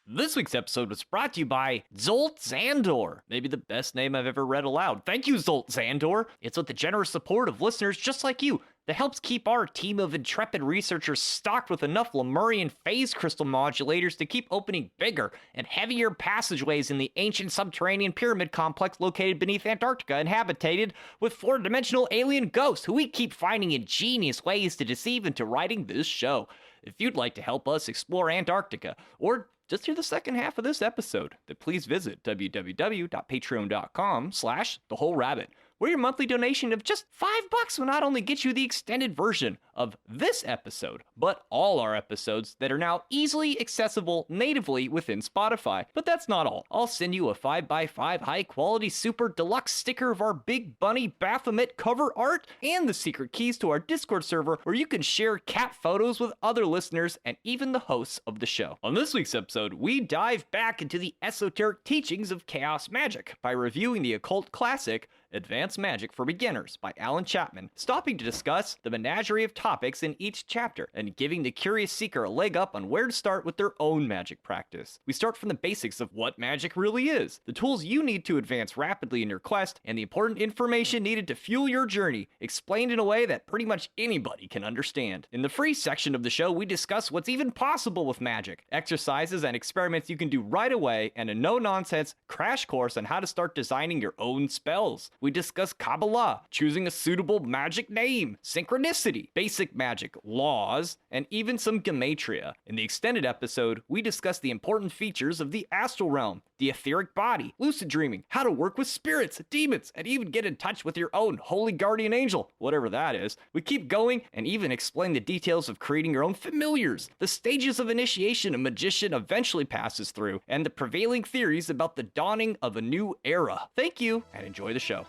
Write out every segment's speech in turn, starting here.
This week's episode was brought to you by Zolt Zandor, maybe the best name I've ever read aloud. Thank you, Zolt Zandor. It's with the generous support of listeners just like you that helps keep our team of intrepid researchers stocked with enough Lemurian phase crystal modulators to keep opening bigger and heavier passageways in the ancient subterranean pyramid complex located beneath Antarctica and habitated with four-dimensional alien ghosts who we keep finding ingenious ways to deceive into writing this show. If you'd like to help us explore Antarctica, or just hear the second half of this episode, then please visit www.patreon.com/thewholerabbit, where your monthly donation of just $5 will not only get you the extended version of this episode, but all our episodes that are now easily accessible natively within Spotify. But that's not all. I'll send you a 5x5 high-quality super deluxe sticker of our Big Bunny Baphomet cover art and the secret keys to our Discord server where you can share cat photos with other listeners and even the hosts of the show. On this week's episode, we dive back into the esoteric teachings of Chaos Magick by reviewing the occult classic Advanced Magick for Beginners by Alan Chapman, stopping to discuss the menagerie of topics in each chapter and giving the curious seeker a leg up on where to start with their own magic practice. We start from the basics of what magic really is, the tools you need to advance rapidly in your quest, and the important information needed to fuel your journey, explained in a way that pretty much anybody can understand. In the free section of the show, we discuss what's even possible with magic, exercises and experiments you can do right away, and a no-nonsense crash course on how to start designing your own spells. We discuss Qabbalah, choosing a suitable magic name, synchronicity, basic magic, laws, and even some gematria. In the extended episode, we discuss the important features of the astral realm, the etheric body, lucid dreaming, how to work with spirits, demons, and even get in touch with your own holy guardian angel, whatever that is. We keep going and even explain the details of creating your own familiars, the stages of initiation a magician eventually passes through, and the prevailing theories about the dawning of a new era. Thank you, and enjoy the show.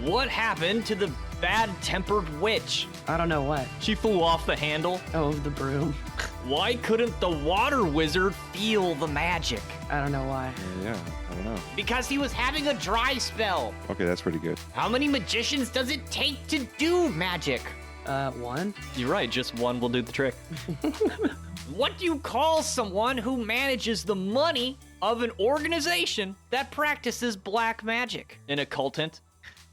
What happened to the bad-tempered witch? I don't know what. She flew off the handle. Oh, the broom. Why couldn't the water wizard feel the magic? I don't know why. Yeah, I don't know. Because he was having a dry spell. Okay, that's pretty good. How many magicians does it take to do magic? One? You're right, just one will do the trick. What do you call someone who manages the money of an organization that practices black magic? An occultant?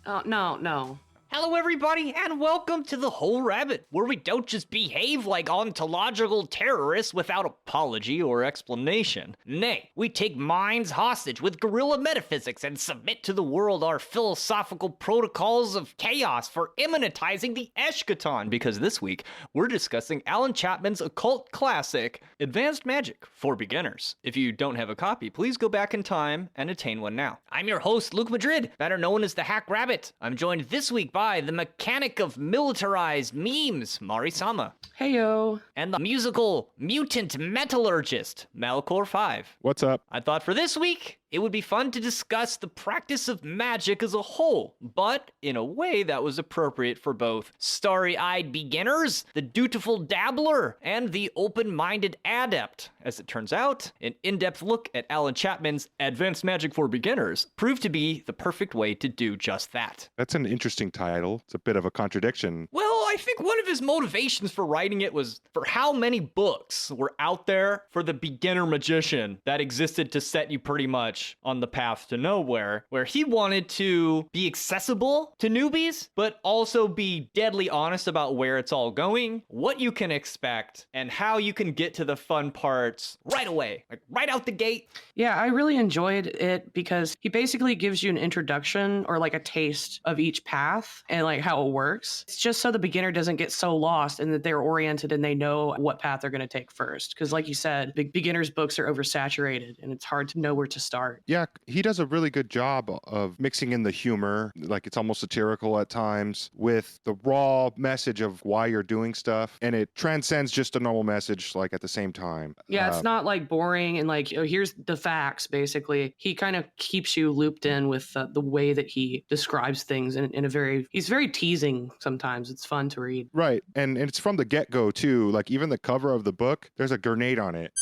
Oh, no. Hello everybody, and welcome to The Whole Rabbit, where we don't just behave like ontological terrorists without apology or explanation. Nay, we take minds hostage with guerrilla metaphysics and submit to the world our philosophical protocols of chaos for immanentizing the eschaton, because this week, we're discussing Alan Chapman's occult classic, Advanced Magick for Beginners. If you don't have a copy, please go back in time and attain one now. I'm your host, Luke Madrid, better known as the Hack Rabbit. I'm joined this week by the mechanic of militarized memes, Mari-sama. Heyo. And the musical mutant metallurgist, Malcor5. What's up? I thought for this week, it would be fun to discuss the practice of magic as a whole, but in a way that was appropriate for both starry-eyed beginners, the dutiful dabbler, and the open-minded adept. As it turns out, an in-depth look at Alan Chapman's Advanced Magick for Beginners proved to be the perfect way to do just that. That's an interesting title. It's a bit of a contradiction. Well, I think one of his motivations for writing it was for how many books were out there for the beginner magician that existed to set you pretty much on the path to nowhere, where he wanted to be accessible to newbies, but also be deadly honest about where it's all going, what you can expect, and how you can get to the fun parts right away, like right out the gate. Yeah, I really enjoyed it because he basically gives you an introduction or like a taste of each path and like how it works. It's just so the beginner doesn't get so lost and that they're oriented and they know what path they're going to take first. Because like you said, beginners books are oversaturated and it's hard to know where to start. part. Yeah, he does a really good job of mixing in the humor, like it's almost satirical at times, with the raw message of why you're doing stuff, and it transcends just a normal message, like at the same time. Yeah, it's not like boring and like, oh, here's the facts, basically. He kind of keeps you looped in with the way that he describes things in a very, he's very teasing sometimes. It's fun to read. Right, and it's from the get-go too. Like even the cover of the book, there's a grenade on it.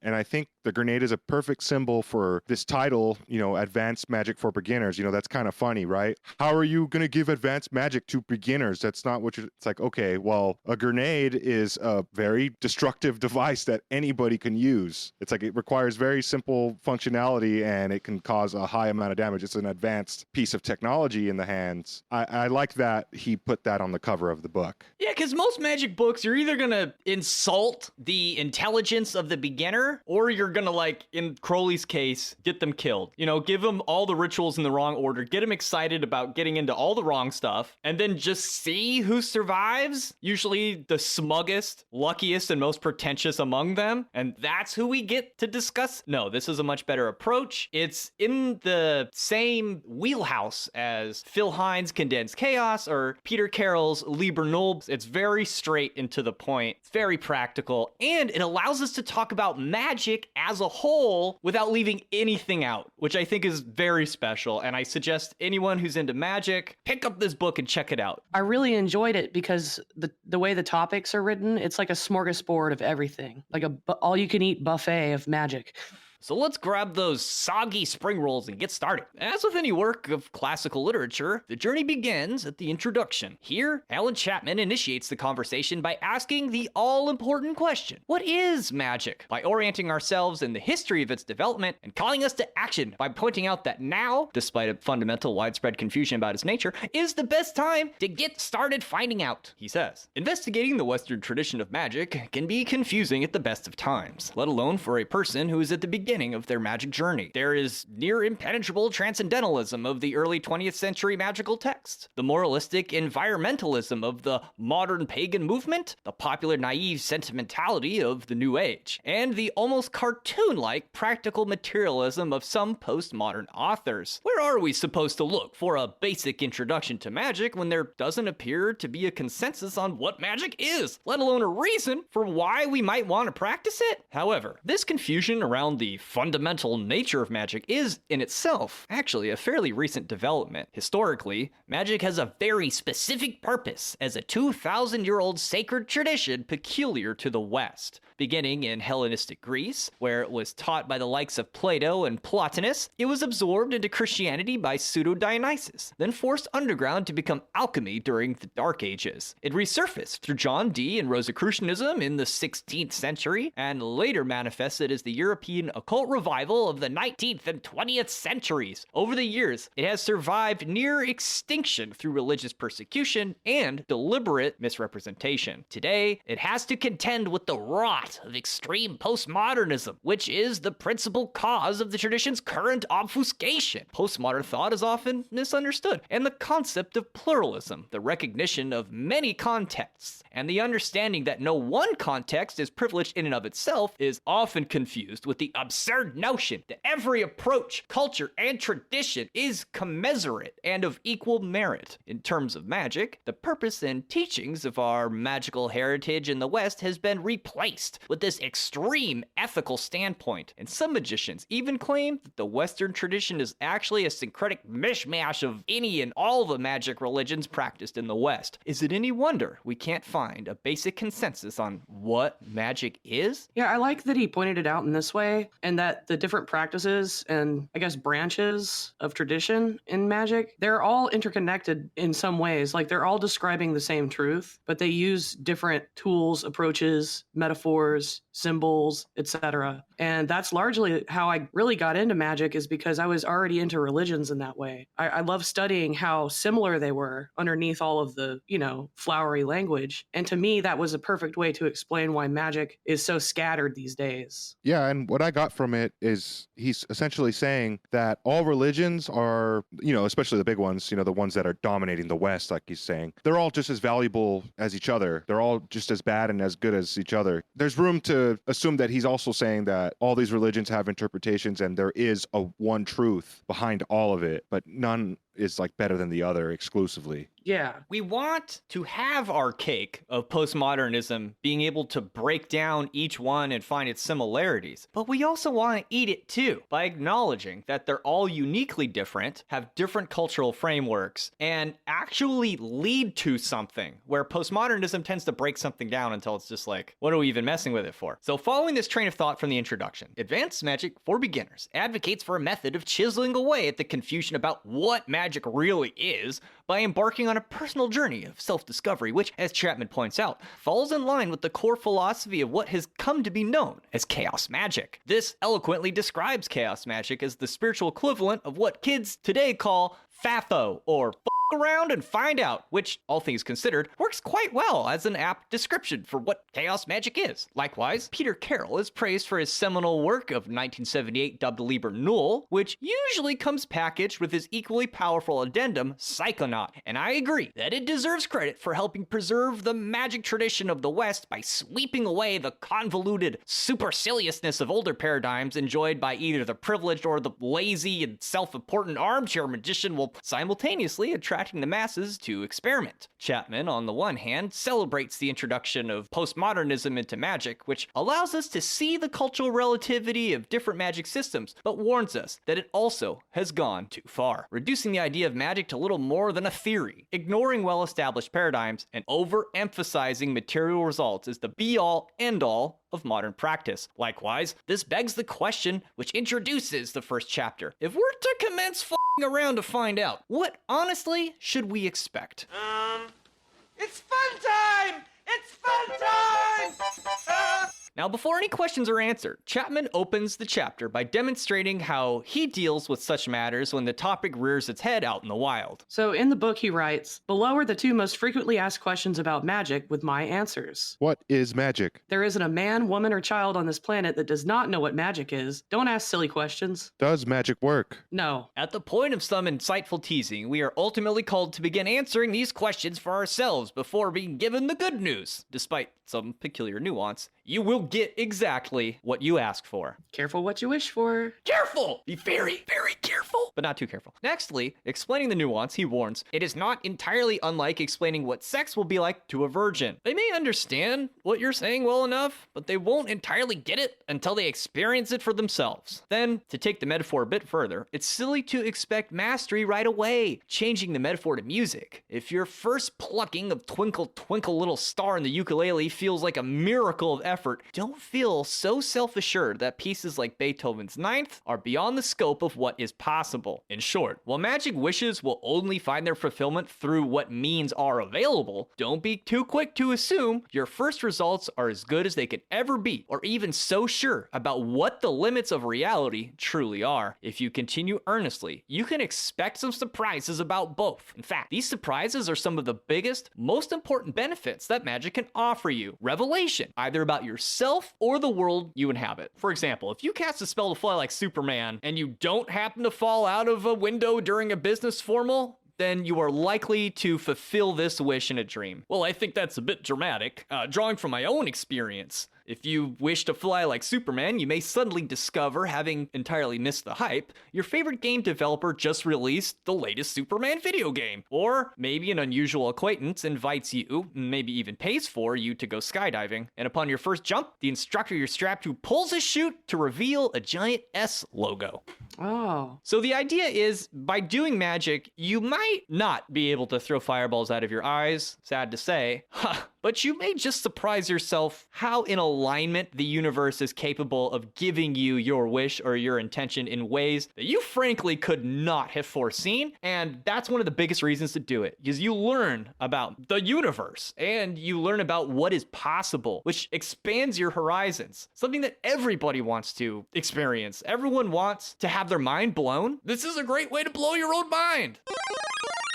And I think the grenade is a perfect symbol for this title, Advanced Magic for Beginners. That's kind of funny, right? How are you going to give advanced magic to beginners? That's not what it's like, okay, well, a grenade is a very destructive device that anybody can use. It's like it requires very simple functionality and it can cause a high amount of damage. It's an advanced piece of technology in the hands. I like that he put that on the cover of the book. Yeah, because most magic books, you're either going to insult the intelligence of the beginner, or you're gonna, like in Crowley's case, get them killed. Give them all the rituals in the wrong order, get them excited about getting into all the wrong stuff, and then just see who survives. Usually the smuggest, luckiest, and most pretentious among them. And that's who we get to discuss. No, this is a much better approach. It's in the same wheelhouse as Phil Hines' Condensed Chaos or Peter Carroll's Liber Nulb. It's very straight and to the point. It's very practical, and it allows us to talk about magic as a whole without leaving anything out, which I think is very special. And I suggest anyone who's into magic, pick up this book and check it out. I really enjoyed it because the way the topics are written, it's like a smorgasbord of everything, like a all-you-can-eat buffet of magic. So let's grab those soggy spring rolls and get started. As with any work of classical literature, the journey begins at the introduction. Here, Alan Chapman initiates the conversation by asking the all-important question: what is magic? By orienting ourselves in the history of its development and calling us to action by pointing out that now, despite a fundamental widespread confusion about its nature, is the best time to get started finding out, he says. Investigating the Western tradition of magic can be confusing at the best of times, let alone for a person who is at the beginning of their magic journey. There is near impenetrable transcendentalism of the early 20th century magical texts, the moralistic environmentalism of the modern pagan movement, the popular naive sentimentality of the New Age, and the almost cartoon-like practical materialism of some postmodern authors. Where are we supposed to look for a basic introduction to magic when there doesn't appear to be a consensus on what magic is, let alone a reason for why we might want to practice it? However, this confusion around the fundamental nature of magic is, in itself, actually a fairly recent development. Historically, magic has a very specific purpose as a 2,000-year-old sacred tradition peculiar to the West. Beginning in Hellenistic Greece, where it was taught by the likes of Plato and Plotinus, it was absorbed into Christianity by Pseudo-Dionysius, then forced underground to become alchemy during the Dark Ages. It resurfaced through John Dee and Rosicrucianism in the 16th century, and later manifested as the European occult revival of the 19th and 20th centuries. Over the years, it has survived near extinction through religious persecution and deliberate misrepresentation. Today, it has to contend with the rot of extreme postmodernism, which is the principal cause of the tradition's current obfuscation. Postmodern thought is often misunderstood, and the concept of pluralism, the recognition of many contexts, and the understanding that no one context is privileged in and of itself is often confused with the absurd notion that every approach, culture, and tradition is commensurate and of equal merit. In terms of magic, the purpose and teachings of our magical heritage in the West has been replaced with this extreme ethical standpoint, and some magicians even claim that the Western tradition is actually a syncretic mishmash of any and all the magic religions practiced in the West. Is it any wonder we can't find a basic consensus on what magic is? Yeah, I like that he pointed it out in this way, and that the different practices and, I guess, branches of tradition in magic, they're all interconnected in some ways. Like, they're all describing the same truth, but they use different tools, approaches, metaphors, symbols, etc. And that's largely how I really got into magic, is because I was already into religions in that way. I love studying how similar they were underneath all of the, flowery language. And to me, that was a perfect way to explain why magic is so scattered these days. Yeah, and what I got from it is he's essentially saying that all religions are, especially the big ones, the ones that are dominating the West, like he's saying, they're all just as valuable as each other. They're all just as bad and as good as each other. There's room to to assume that he's also saying that all these religions have interpretations and there is a one truth behind all of it, but none is like better than the other exclusively. Yeah. We want to have our cake of postmodernism being able to break down each one and find its similarities, but we also want to eat it too by acknowledging that they're all uniquely different, have different cultural frameworks, and actually lead to something, where postmodernism tends to break something down until it's just like, what are we even messing with it for? So following this train of thought from the introduction, Advanced Magick for Beginners advocates for a method of chiseling away at the confusion about what magic really is by embarking on a personal journey of self-discovery, which, as Chapman points out, falls in line with the core philosophy of what has come to be known as Chaos Magick. This eloquently describes Chaos Magick as the spiritual equivalent of what kids today call FAFO, or around and find out, which, all things considered, works quite well as an apt description for what Chaos Magick is. Likewise, Peter Carroll is praised for his seminal work of 1978 dubbed Liber Null, which usually comes packaged with his equally powerful addendum, Psychonaut, and I agree that it deserves credit for helping preserve the magic tradition of the West by sweeping away the convoluted superciliousness of older paradigms enjoyed by either the privileged or the lazy and self-important armchair magician, while simultaneously attracting the masses to experiment. Chapman, on the one hand, celebrates the introduction of postmodernism into magic, which allows us to see the cultural relativity of different magic systems, but warns us that it also has gone too far, reducing the idea of magic to little more than a theory, ignoring well-established paradigms, and overemphasizing material results as the be-all, end-all of modern practice. Likewise, this begs the question which introduces the first chapter. If we're to commence around to find out, what honestly should we expect? It's fun time! It's fun time! Now, before any questions are answered, Chapman opens the chapter by demonstrating how he deals with such matters when the topic rears its head out in the wild. So in the book he writes, below are the two most frequently asked questions about magic with my answers. What is magic? There isn't a man, woman, or child on this planet that does not know what magic is. Don't ask silly questions. Does magic work? No. At the point of some insightful teasing, we are ultimately called to begin answering these questions for ourselves before being given the good news. Despite some peculiar nuance, you will get exactly what you ask for. Careful what you wish for. Careful! Be very, very careful, but not too careful. Nextly, explaining the nuance, he warns, it is not entirely unlike explaining what sex will be like to a virgin. They may understand what you're saying well enough, but they won't entirely get it until they experience it for themselves. Then, to take the metaphor a bit further, it's silly to expect mastery right away, changing the metaphor to music. If your first plucking of Twinkle Twinkle Little Star in the ukulele feels like a miracle of effort, don't feel so self-assured that pieces like Beethoven's Ninth are beyond the scope of what is possible. In short, while magic wishes will only find their fulfillment through what means are available, don't be too quick to assume your first results are as good as they could ever be, or even so sure about what the limits of reality truly are. If you continue earnestly, you can expect some surprises about both. In fact, these surprises are some of the biggest, most important benefits that magic can offer you. Revelation, either about yourself or the world you inhabit. For example, if you cast a spell to fly like Superman and you don't happen to fall out of a window during a business formal, then you are likely to fulfill this wish in a dream. Well, I think that's a bit dramatic. Drawing from my own experience, if you wish to fly like Superman, you may suddenly discover, having entirely missed the hype, your favorite game developer just released the latest Superman video game. Or maybe an unusual acquaintance invites you, maybe even pays for you to go skydiving, and upon your first jump, the instructor you're strapped to pulls a chute to reveal a giant S logo. Oh. So the idea is, by doing magic, you might not be able to throw fireballs out of your eyes, sad to say, but you may just surprise yourself how in alignment the universe is capable of giving you your wish or your intention in ways that you frankly could not have foreseen. And that's one of the biggest reasons to do it, because you learn about the universe and you learn about what is possible, which expands your horizons. Something that everybody wants to experience. Everyone wants to have their mind blown. This is a great way to blow your own mind.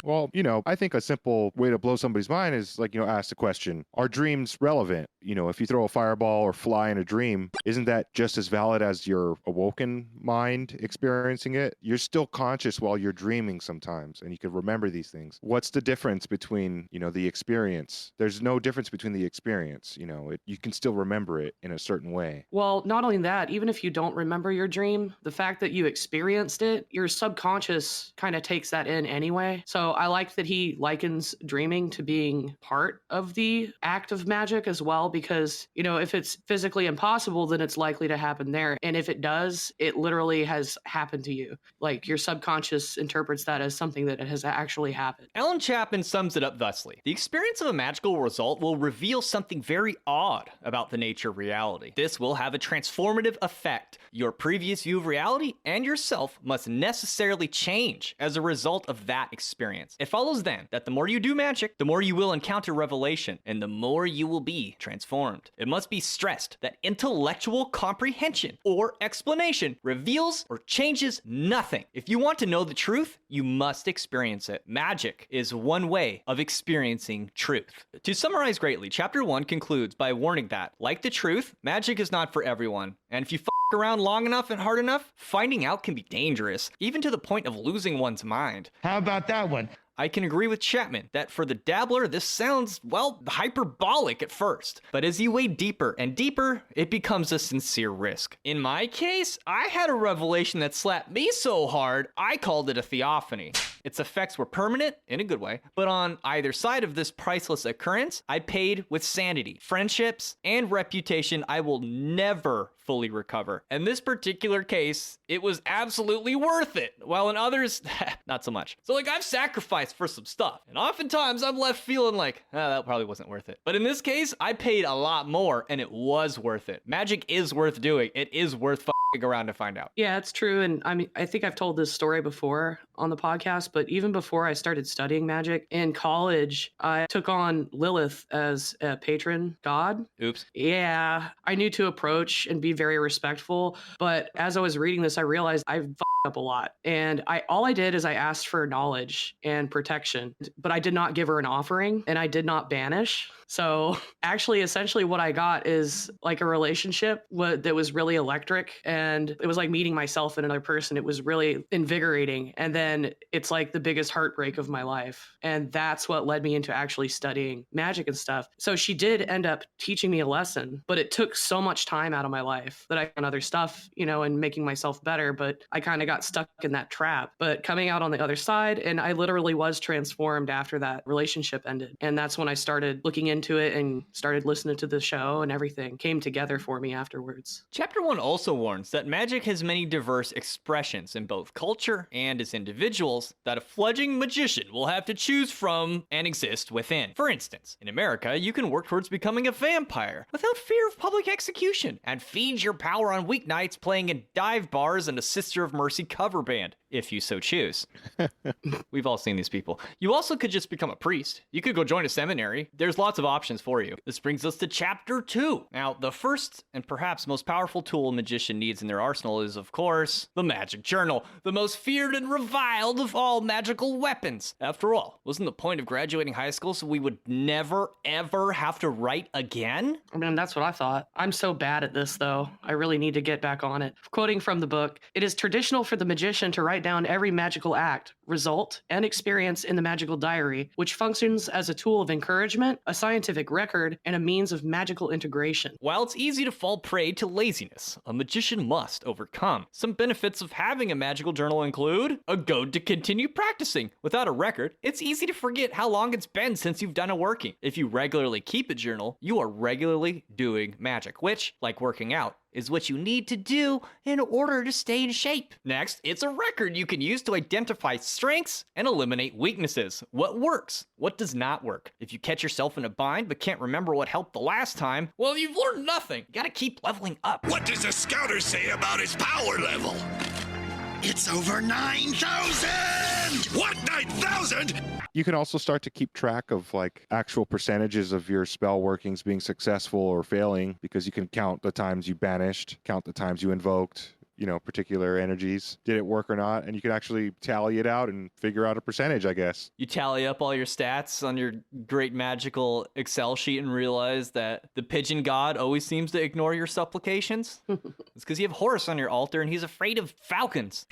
Well, I think a simple way to blow somebody's mind is ask the question, are dreams relevant? if you throw a fireball or fly in a dream, isn't that just as valid as your awoken mind experiencing it? You're still conscious while you're dreaming sometimes, and you can remember these things. What's the difference between, the experience? There's no difference between the experience. You can still remember it in a certain way. Well, not only that, even if you don't remember your dream, the fact that you experienced it, your subconscious kind of takes that in anyway. So I like that he likens dreaming to being part of the act of magic as well, because, if it's physically impossible, then it's likely to happen there. And if it does, it literally has happened to you. Like, your subconscious interprets that as something that has actually happened. Alan Chapman sums it up thusly. The experience of a magical result will reveal something very odd about the nature of reality. This will have a transformative effect. Your previous view of reality and yourself must necessarily change as a result of that experience. It follows then that the more you do magic, the more you will encounter revelation, and the more you will be transformed. It must be stressed that intellectual comprehension or explanation reveals or changes nothing. If you want to know the truth, you must experience it. Magic is one way of experiencing truth. To summarize greatly, Chapter 1 concludes by warning that, like the truth, magic is not for everyone. And if you around long enough and hard enough, finding out can be dangerous, even to the point of losing one's mind. How about that one? I can agree with Chapman that for the dabbler, this sounds, hyperbolic at first. But as you wade deeper and deeper, it becomes a sincere risk. In my case, I had a revelation that slapped me so hard, I called it a theophany. Its effects were permanent, in a good way, but on either side of this priceless occurrence, I paid with sanity, friendships, and reputation I will never fully recover. In this particular case, it was absolutely worth it, while in others, not so much. So I've sacrificed for some stuff, and oftentimes I'm left feeling like, that probably wasn't worth it. But in this case, I paid a lot more, and it was worth it. Magic is worth doing. It is worth around to find out. Yeah, it's true. And I think I've told this story before on the podcast, but even before I started studying magic in college, I took on Lilith as a patron god. Oops. Yeah, I knew to approach and be very respectful. But as I was reading this, I realized I up a lot. And all I did is I asked for knowledge and protection, but I did not give her an offering and I did not banish. So actually, essentially what I got is like a relationship that was really electric, and it was like meeting myself and another person. It was really invigorating. And then it's like the biggest heartbreak of my life. And that's what led me into actually studying magic and stuff. So she did end up teaching me a lesson, but it took so much time out of my life that I done other stuff, and making myself better. But I kind of got stuck in that trap. But coming out on the other side, and I literally was transformed after that relationship ended. And that's when I started looking into it and started listening to the show, and everything came together for me afterwards. Chapter 1 also warns that magic has many diverse expressions in both culture and as individuals that a fledgling magician will have to choose from and exist within. For instance, in America, you can work towards becoming a vampire without fear of public execution and feed your power on weeknights playing in dive bars and a Sister of Mercy cover band, if you so choose. We've all seen these people. You also could just become a priest. You could go join a seminary. There's lots of options for you. This brings us to Chapter 2. Now, the first and perhaps most powerful tool a magician needs in their arsenal is, of course, the magic journal, the most feared and reviled of all magical weapons. After all, wasn't the point of graduating high school so we would never, ever have to write again? I mean, that's what I thought. I'm so bad at this, though. I really need to get back on it. Quoting from the book, "It is traditional for the magician to write down every magical act, result, and experience in the magical diary, which functions as a tool of encouragement, a scientific record, and a means of magical integration." While it's easy to fall prey to laziness, a magician must overcome. Some benefits of having a magical journal include a goad to continue practicing. Without a record, it's easy to forget how long it's been since you've done a working. If you regularly keep a journal, you are regularly doing magic, which, like working out, is what you need to do in order to stay in shape. Next, it's a record you can use to identify strengths and eliminate weaknesses. What works? What does not work? If you catch yourself in a bind but can't remember what helped the last time, well, you've learned nothing. You gotta keep leveling up. What does the scouter say about his power level? It's over 9,000! What, 9,000? You can also start to keep track of like actual percentages of your spell workings being successful or failing, because you can count the times you banished, count the times you invoked, particular energies. Did it work or not? And you can actually tally it out and figure out a percentage, I guess. You tally up all your stats on your great magical Excel sheet and realize that the pigeon god always seems to ignore your supplications. It's because you have Horus on your altar and he's afraid of falcons.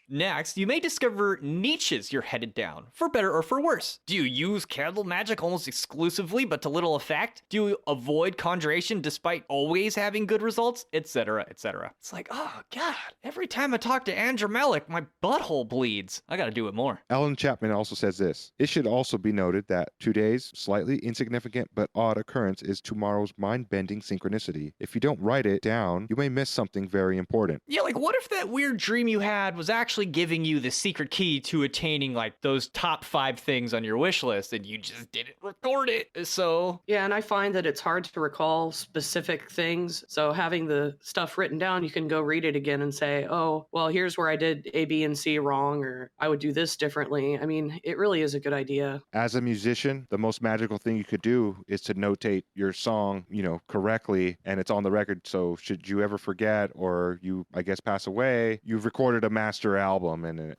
Next, you may discover niches you're headed down, for better or for worse. Do you use candle magic almost exclusively but to little effect? Do you avoid conjuration despite always having good results? Etc., etc. It's like, oh god, every time I talk to Andrew Melick, my butthole bleeds. I gotta do it more. Alan Chapman also says this. It should also be noted that today's slightly insignificant but odd occurrence is tomorrow's mind-bending synchronicity. If you don't write it down, you may miss something very important. Yeah, like what if that weird dream you had was actually giving you the secret key to attaining like those top 5 things on your wish list and you just didn't record it? So Yeah, and I find that it's hard to recall specific things. So having the stuff written down, you can go read it again and say, oh, well, here's where I did A, B, and C wrong, or I would do this differently. I mean, it really is a good idea. As a musician, the most magical thing you could do is to notate your song, correctly, and it's on the record. So should you ever forget or you, I guess, pass away, you've recorded a master album and,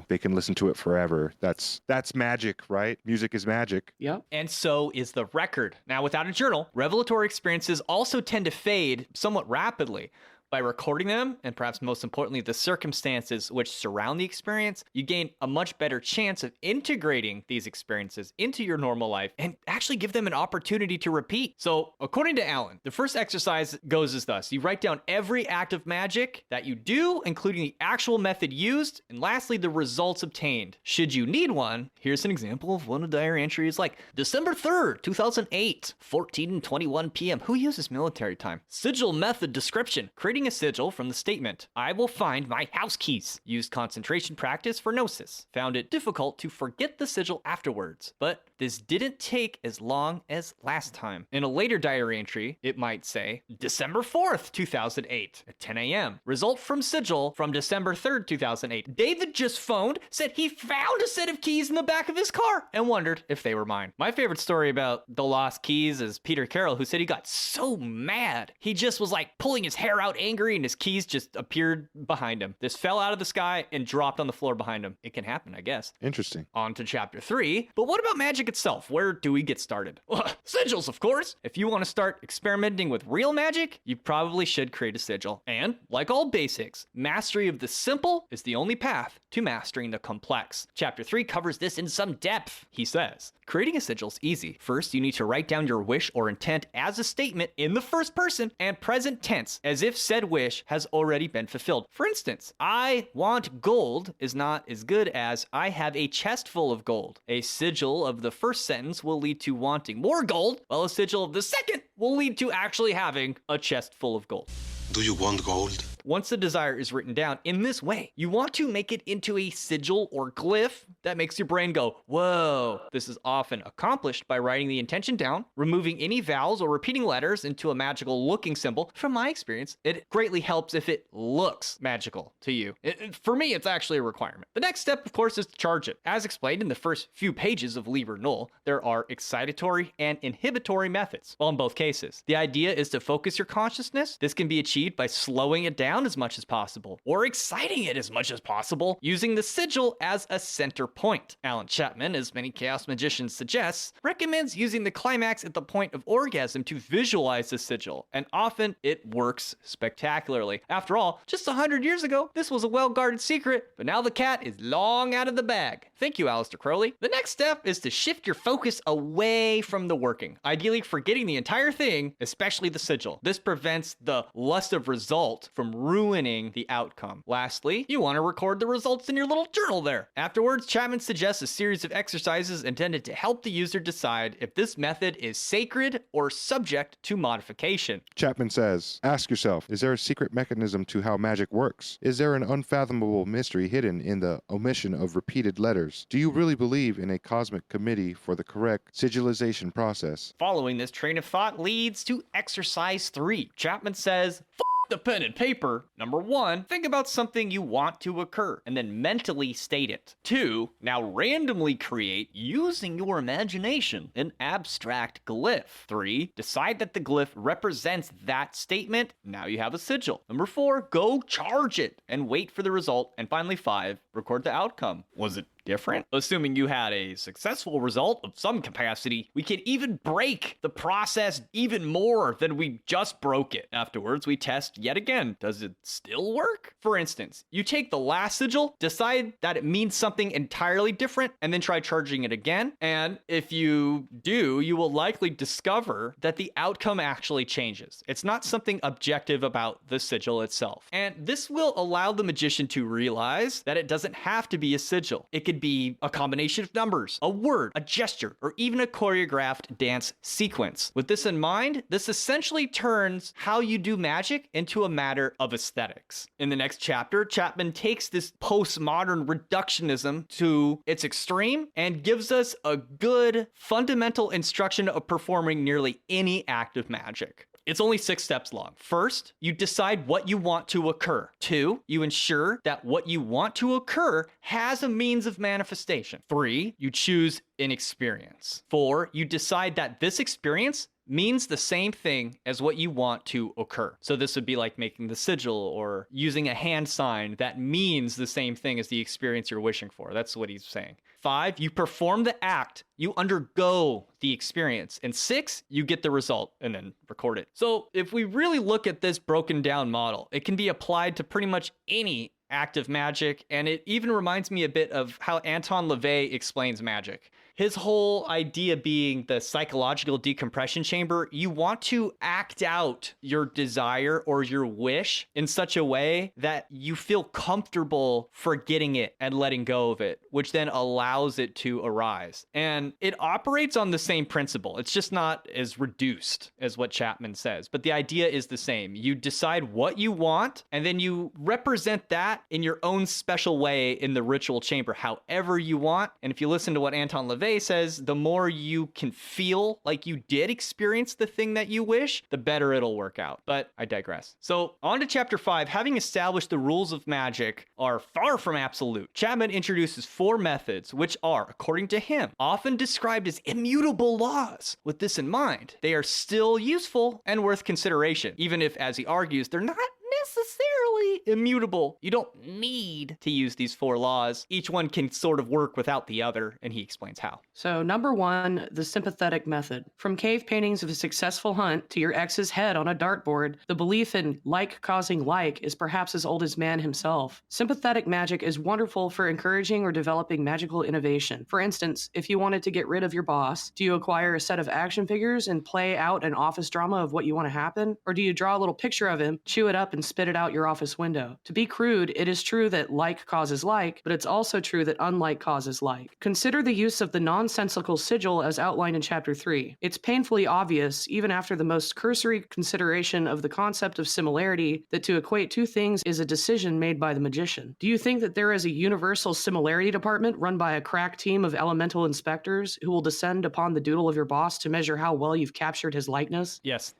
they can listen to it forever. That's magic, right? Music is magic. Yep. And so is the record. Now, without a journal, revelatory experiences also tend to fade somewhat rapidly. By recording them, and perhaps most importantly, the circumstances which surround the experience, you gain a much better chance of integrating these experiences into your normal life and actually give them an opportunity to repeat. So, according to Alan, the first exercise goes as thus. You write down every act of magic that you do, including the actual method used, and lastly, the results obtained. Should you need one, here's an example of what a diary entry is like. December 3rd, 2008, 14:21 p.m. Who uses military time? Sigil method description. Creating a sigil from the statement, I will find my house keys. Used concentration practice for gnosis. Found it difficult to forget the sigil afterwards, but this didn't take as long as last time. In a later diary entry, it might say, December 4th, 2008, at 10 a.m. Result from sigil from December 3rd, 2008. David just phoned, said he found a set of keys in the back of his car, and wondered if they were mine. My favorite story about the lost keys is Peter Carroll, who said he got so mad. He just was like pulling his hair out angry and his keys just appeared behind him. This fell out of the sky and dropped on the floor behind him. It can happen, I guess. Interesting. On to chapter 3. But what about magic itself? Where do we get started? Sigils, of course. If you want to start experimenting with real magic, you probably should create a sigil. And, like all basics, mastery of the simple is the only path to mastering the complex. Chapter 3 covers this in some depth. He says, creating a sigil is easy. First, you need to write down your wish or intent as a statement in the first person and present tense, as if said wish has already been fulfilled. For instance, I want gold is not as good as I have a chest full of gold. A sigil of the first sentence will lead to wanting more gold, while a sigil of the second will lead to actually having a chest full of gold. Do you want gold? Once the desire is written down in this way, you want to make it into a sigil or glyph that makes your brain go, whoa. This is often accomplished by writing the intention down, removing any vowels or repeating letters into a magical looking symbol. From my experience, it greatly helps if it looks magical to you. For me, it's actually a requirement. The next step, of course, is to charge it. As explained in the first few pages of Liber Null, there are excitatory and inhibitory methods. Well, in both cases, the idea is to focus your consciousness. This can be achieved by slowing it down as much as possible, or exciting it as much as possible, using the sigil as a center point. Alan Chapman, as many Chaos Magicians suggests, recommends using the climax at the point of orgasm to visualize the sigil, and often it works spectacularly. After all, just 100 years ago, this was a well-guarded secret, but now the cat is long out of the bag. Thank you, Aleister Crowley. The next step is to shift your focus away from the working, ideally forgetting the entire thing, especially the sigil. This prevents the lust of result from ruining the outcome. Lastly, you want to record the results in your little journal there. Afterwards, Chapman suggests a series of exercises intended to help the user decide if this method is sacred or subject to modification. Chapman says, ask yourself, is there a secret mechanism to how magic works? Is there an unfathomable mystery hidden in the omission of repeated letters? Do you really believe in a cosmic committee for the correct sigilization process? Following this train of thought leads to exercise 3. Chapman says, the pen and paper, number 1, think about something you want to occur and then mentally state it. 2, now randomly create, using your imagination, an abstract glyph. 3, decide that the glyph represents that statement. Now you have a sigil. Number 4, go charge it and wait for the result. And finally 5, record the outcome. Was it different? Assuming you had a successful result of some capacity, we can even break the process even more than we just broke it. Afterwards, we test yet again. Does it still work? For instance, you take the last sigil, decide that it means something entirely different, and then try charging it again. And if you do, you will likely discover that the outcome actually changes. It's not something objective about the sigil itself. And this will allow the magician to realize that it doesn't have to be a sigil. It could be a combination of numbers, a word, a gesture, or even a choreographed dance sequence. With this in mind, this essentially turns how you do magic into a matter of aesthetics. In the next chapter, Chapman takes this postmodern reductionism to its extreme and gives us a good fundamental instruction of performing nearly any act of magic. It's only 6 steps long. First, you decide what you want to occur. 2, you ensure that what you want to occur has a means of manifestation. 3, you choose an experience. 4, you decide that this experience means the same thing as what you want to occur. So this would be like making the sigil or using a hand sign that means the same thing as the experience you're wishing for. That's what he's saying. 5, you perform the act, you undergo the experience. And 6, you get the result and then record it. So if we really look at this broken down model, it can be applied to pretty much any act of magic. And it even reminds me a bit of how Anton LaVey explains magic. His whole idea being the psychological decompression chamber. You want to act out your desire or your wish in such a way that you feel comfortable forgetting it and letting go of it, which then allows it to arise. And it operates on the same principle. It's just not as reduced as what Chapman says, but the idea is the same. You decide what you want, and then you represent that in your own special way in the ritual chamber, however you want. And if you listen to what Anton LaVey says, the more you can feel like you did experience the thing that you wish, the better it'll work out. But I digress. So on to chapter 5. Having established the rules of magic are far from absolute, Chapman introduces 4 methods, which are, according to him, often described as immutable laws. With this in mind, they are still useful and worth consideration, even if, as he argues, they're not necessarily immutable. You don't need to use these 4 laws. Each one can sort of work without the other, and he explains how. So number 1, the sympathetic method. From cave paintings of a successful hunt to your ex's head on a dartboard, the belief in like causing like is perhaps as old as man himself. Sympathetic magic is wonderful for encouraging or developing magical innovation. For instance, if you wanted to get rid of your boss, do you acquire a set of action figures and play out an office drama of what you want to happen? Or do you draw a little picture of him, chew it up, and spit it out your office window? To be crude, it is true that like causes like, but it's also true that unlike causes like. Consider the use of the nonsensical sigil as outlined in chapter 3. It's painfully obvious, even after the most cursory consideration of the concept of similarity, that to equate 2 things is a decision made by the magician. Do you think that there is a universal similarity department run by a crack team of elemental inspectors who will descend upon the doodle of your boss to measure how well you've captured his likeness? Yes.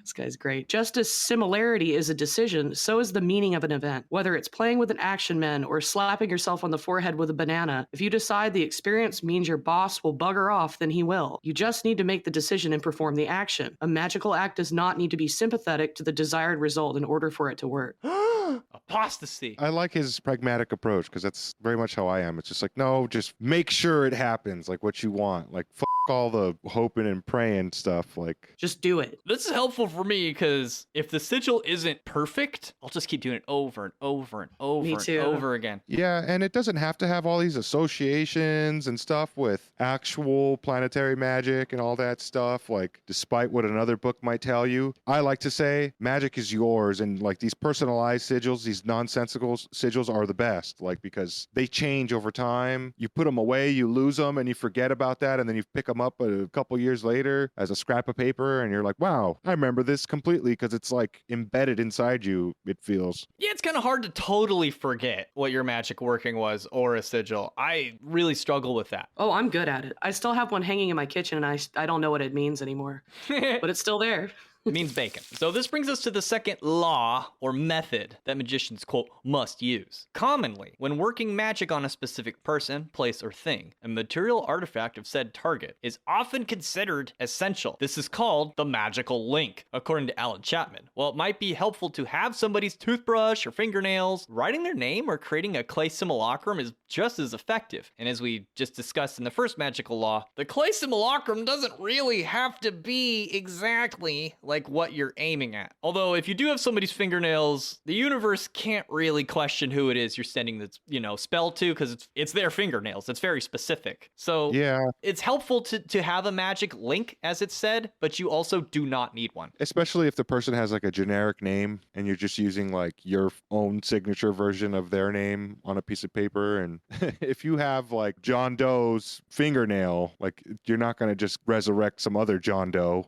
This guy's great. Just as similarity is a decision, so is the meaning of an event. Whether it's playing with an action man or slapping yourself on the forehead with a banana, if you decide the experience means your boss will bugger off, then he will. You just need to make the decision and perform the action. A magical act does not need to be sympathetic to the desired result in order for it to work. Apostasy. I like his pragmatic approach because that's very much how I am. It's just like, no, just make sure it happens, like what you want. Like, all the hoping and praying stuff. Like, just do it. This is helpful for me because if the sigil isn't perfect, I'll just keep doing it over and over and over Me too. and over again. Yeah, and it doesn't have to have all these associations and stuff with actual planetary magic and all that stuff, like, despite what another book might tell you. I like to say magic is yours, and like these personalized sigils, these nonsensical sigils are the best, like, because they change over time. You put them away, you lose them, and you forget about that, and then you pick them up a couple years later as a scrap of paper, and you're like, wow, I remember this completely, because it's like embedded inside you, it feels. Yeah, it's kind of hard to totally forget what your magic working was or a sigil. I really struggle with that. Oh, I'm good at it. I still have one hanging in my kitchen, and I don't know what it means anymore, but it's still there. It means bacon. So this brings us to the second law or method that magicians, quote, must use. Commonly, when working magic on a specific person, place, or thing, a material artifact of said target is often considered essential. This is called the magical link, according to Alan Chapman. While it might be helpful to have somebody's toothbrush or fingernails, writing their name or creating a clay simulacrum is just as effective. And as we just discussed in the first magical law, the clay simulacrum doesn't really have to be exactly like what you're aiming at. Although if you do have somebody's fingernails, the universe can't really question who it is you're sending the, spell to, because it's their fingernails. It's very specific. So Yeah, it's helpful to have a magic link, as it's said, but you also do not need one. especially if the person has like a generic name and you're just using like your own signature version of their name on a piece of paper. And if you have like John Doe's fingernail, like you're not going to just resurrect some other John Doe,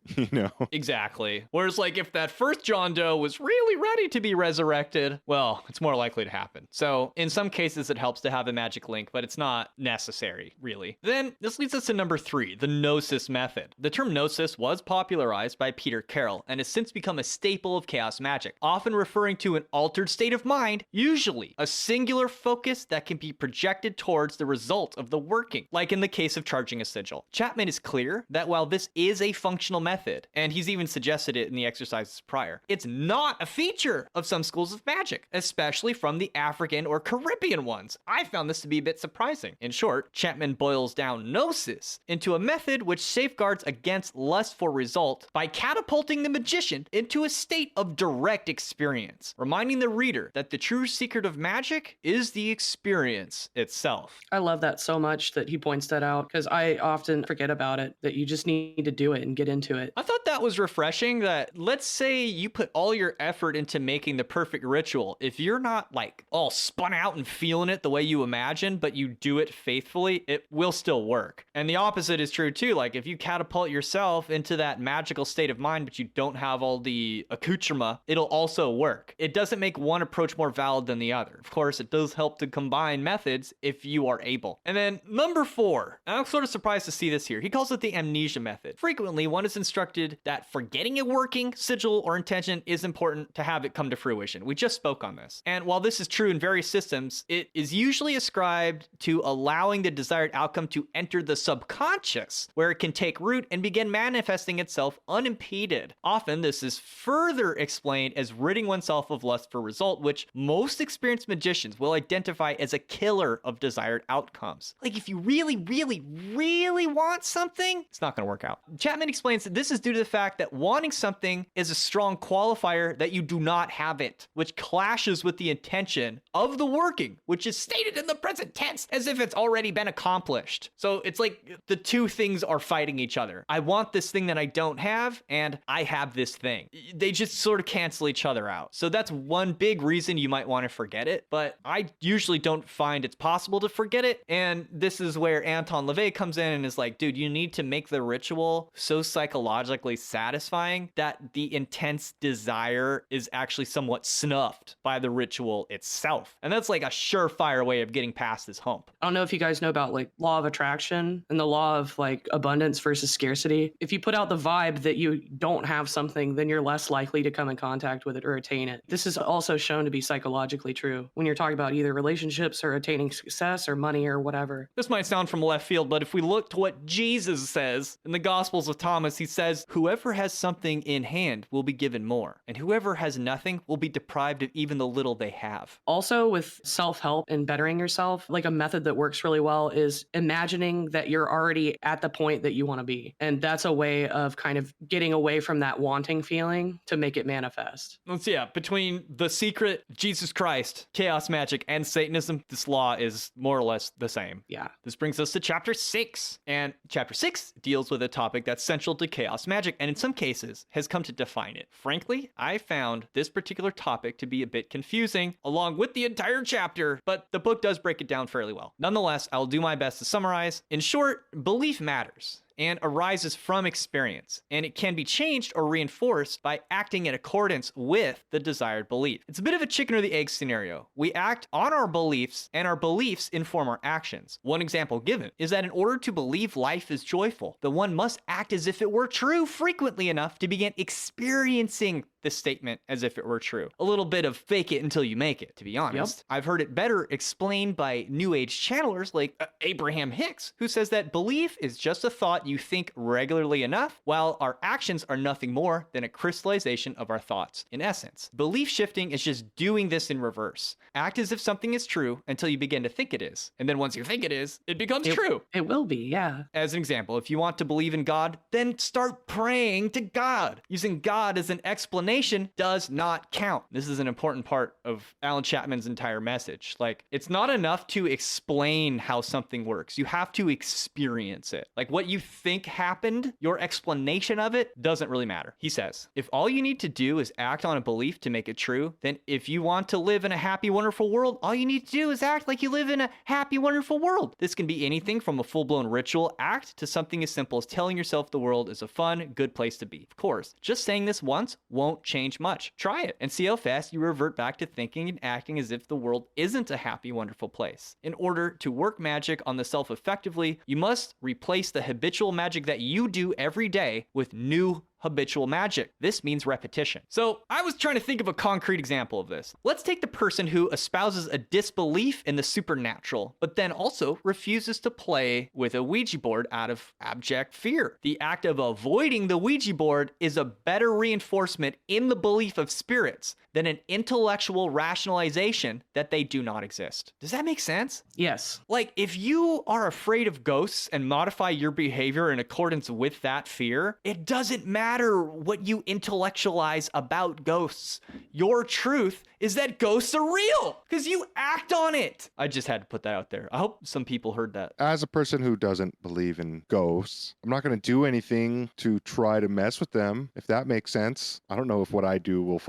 Exactly. Whereas, like, if that first John Doe was really ready to be resurrected, well, it's more likely to happen. So, in some cases, it helps to have a magic link, but it's not necessary, really. Then, this leads us to number 3, the Gnosis method. The term Gnosis was popularized by Peter Carroll and has since become a staple of chaos magic, often referring to an altered state of mind, usually a singular focus that can be projected towards the result of the working, like in the case of charging a sigil. Chapman is clear that while this is a functional method, and he's even suggested it in the exercises prior, it's not a feature of some schools of magic, especially from the African or Caribbean ones. I found this to be a bit surprising. In short, Chapman boils down Gnosis into a method which safeguards against lust for result by catapulting the magician into a state of direct experience, reminding the reader that the true secret of magic is the experience itself. I love that so much that he points that out, because I often forget about it, that you just need to do it and get into it. I thought that was refreshing, that let's say you put all your effort into making the perfect ritual. If you're not like all spun out and feeling it the way you imagine, but you do it faithfully, it will still work. And the opposite is true too. Like if you catapult yourself into that magical state of mind, but you don't have all the accoutrement, it'll also work. It doesn't make one approach more valid than the other. Of course, it does help to combine methods if you are able. And then number 4, I'm sort of surprised to see this here. He calls it the amnesia method. Frequently, one is instructed that forgetting a working sigil or intention is important to have it come to fruition. We just spoke on this. And while this is true in various systems, it is usually ascribed to allowing the desired outcome to enter the subconscious, where it can take root and begin manifesting itself unimpeded. Often, this is further explained as ridding oneself of lust for result, which most experienced magicians will identify as a killer of desired outcomes. Like if you really, really, really want something, it's not going to work out. Chapman explains that this is due to the fact that wanting something is a strong qualifier that you do not have it, which clashes with the intention of the working, which is stated in the present tense as if it's already been accomplished. So it's like the two things are fighting each other. I want this thing that I don't have, and I have this thing. They just sort of cancel each other out. So that's one big reason you might want to forget it, but I usually don't find it's possible to forget it. And this is where Anton LaVey comes in and is like, dude, you need to make the ritual so psychologically satisfying that the intense desire is actually somewhat snuffed by the ritual itself. And that's like a surefire way of getting past this hump. I don't know if you guys know about like law of attraction and the law of like abundance versus scarcity. If you put out the vibe that you don't have something, then you're less likely to come in contact with it or attain it. This is also shown to be psychologically true when you're talking about either relationships or attaining success or money or whatever. This might sound from left field, but if we look to what Jesus says in the Gospels of Thomas, he says, whoever has something in hand will be given more, and whoever has nothing will be deprived of even the little they have. Also, with self-help and bettering yourself, like a method that works really well is imagining that you're already at the point that you want to be. And that's a way of kind of getting away from that wanting feeling to make it manifest. Let's see, between The Secret, Jesus Christ, Chaos Magic, and Satanism, this law is more or less the same. Yeah. This brings us to Chapter 6. And Chapter 6 deals with a topic that's central to chaos magic, and in some cases has come to define it. Frankly, I found this particular topic to be a bit confusing, along with the entire chapter, but the book does break it down fairly well. Nonetheless, I'll do my best to summarize. In short, belief matters. and arises from experience, and it can be changed or reinforced by acting in accordance with the desired belief. It's a bit of a chicken or the egg scenario. We act on our beliefs, and our beliefs inform our actions. One example given is that in order to believe life is joyful, the one must act as if it were true frequently enough to begin experiencing this statement as if it were true. A little bit of fake it until you make it, to be honest. Yep. I've heard it better explained by New Age channelers like Abraham Hicks, who says that belief is just a thought you think regularly enough, while our actions are nothing more than a crystallization of our thoughts. In essence, belief shifting is just doing this in reverse. Act as if something is true until you begin to think it is. And then once you think it is, it becomes true. It will be, yeah. As an example, if you want to believe in God, then start praying to God. Using God as an explanation does not count. This is an important part of Alan Chapman's entire message. Like, it's not enough to explain how something works. You have to experience it. Like, what you think happened, your explanation of it doesn't really matter. He says, if all you need to do is act on a belief to make it true, then if you want to live in a happy, wonderful world, all you need to do is act like you live in a happy, wonderful world. This can be anything from a full-blown ritual act to something as simple as telling yourself the world is a fun, good place to be. Of course, just saying this once won't change much. Try it and see how fast you revert back to thinking and acting as if the world isn't a happy, wonderful place. In order to work magic on the self effectively, you must replace the habitual magic that you do every day with new habitual magic. This means repetition. So I was trying to think of a concrete example of this. Let's take the person who espouses a disbelief in the supernatural, but then also refuses to play with a Ouija board out of abject fear. The act of avoiding the Ouija board is a better reinforcement in the belief of spirits than an intellectual rationalization that they do not exist. Does that make sense? Yes. Like, if you are afraid of ghosts and modify your behavior in accordance with that fear, it doesn't matter what you intellectualize about ghosts. Your truth is that ghosts are real because you act on it. I just had to put that out there. I hope some people heard that. As a person who doesn't believe in ghosts, I'm not going to do anything to try to mess with them, if that makes sense. I don't know if what I do will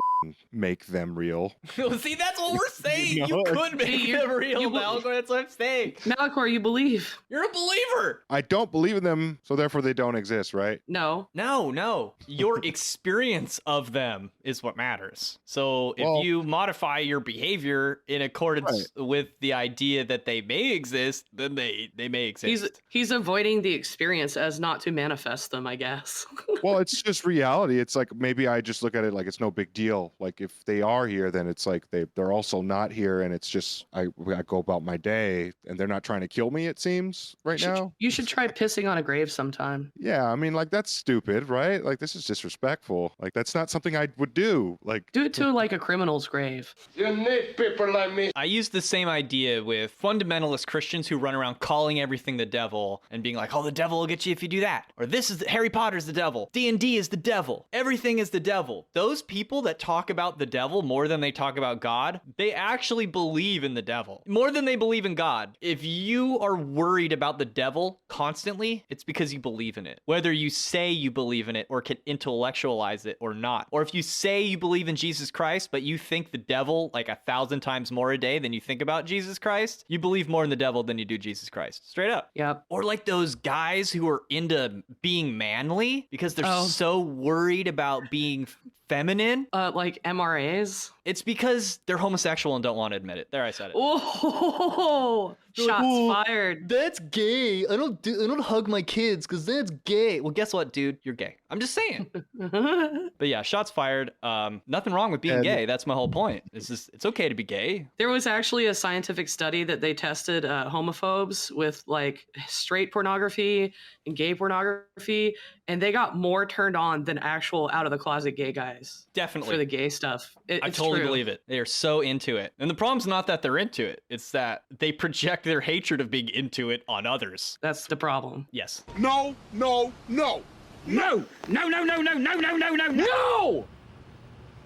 make them real. See, that's what we're saying. No. You could make them real, Malcor. That's what I'm saying. Malcor, you believe. You're a believer. I don't believe in them, so therefore they don't exist, right? No. No. Your experience of them is what matters. So if you modify your behavior in accordance with the idea that they may exist, then they may exist. He's avoiding the experience as not to manifest them, I guess. Well, it's just reality. It's like, maybe I just look at it like it's no big deal. Like, if they are here, then it's like they're also not here, and it's just I go about my day, and they're not trying to kill me, it seems, now. You should try pissing on a grave sometime. Yeah, I mean, like, that's stupid, right? Like, this is disrespectful. Like, that's not something I would do. Like, do it to like a criminal's grave. You need people like me. I use the same idea with fundamentalist Christians who run around calling everything the devil and being like, oh, the devil will get you if you do that. Or this is Harry Potter's the devil. D&D is the devil. Everything is the devil. Those people that talk about the devil more than they talk about God, they actually believe in the devil more than they believe in God. If you are worried about the devil constantly, it's because you believe in it. Whether you say you believe in it or can intellectualize it or not. Or if you say you believe in Jesus Christ, but you think the devil like 1,000 times more a day than you think about Jesus Christ, you believe more in the devil than you do Jesus Christ. Straight up. Yep. Or like those guys who are into being manly because they're so worried about being feminine. Like MRAs? It's because they're homosexual and don't want to admit it. There, I said it. Oh, shots fired. That's gay. I don't hug my kids because that's gay. Well, guess what, dude? You're gay. I'm just saying. But yeah, shots fired. Nothing wrong with being gay. That's my whole point. It's okay to be gay. There was actually a scientific study that they tested homophobes with like straight pornography and gay pornography, and they got more turned on than actual out of the closet gay guys. Definitely. For the gay stuff. I totally believe it. They are so into it. And the problem's not that they're into it. It's that they project their hatred of being into it on others. That's the problem. Yes. No, no, no. No! No, no, no, no, no, no, no, no, no!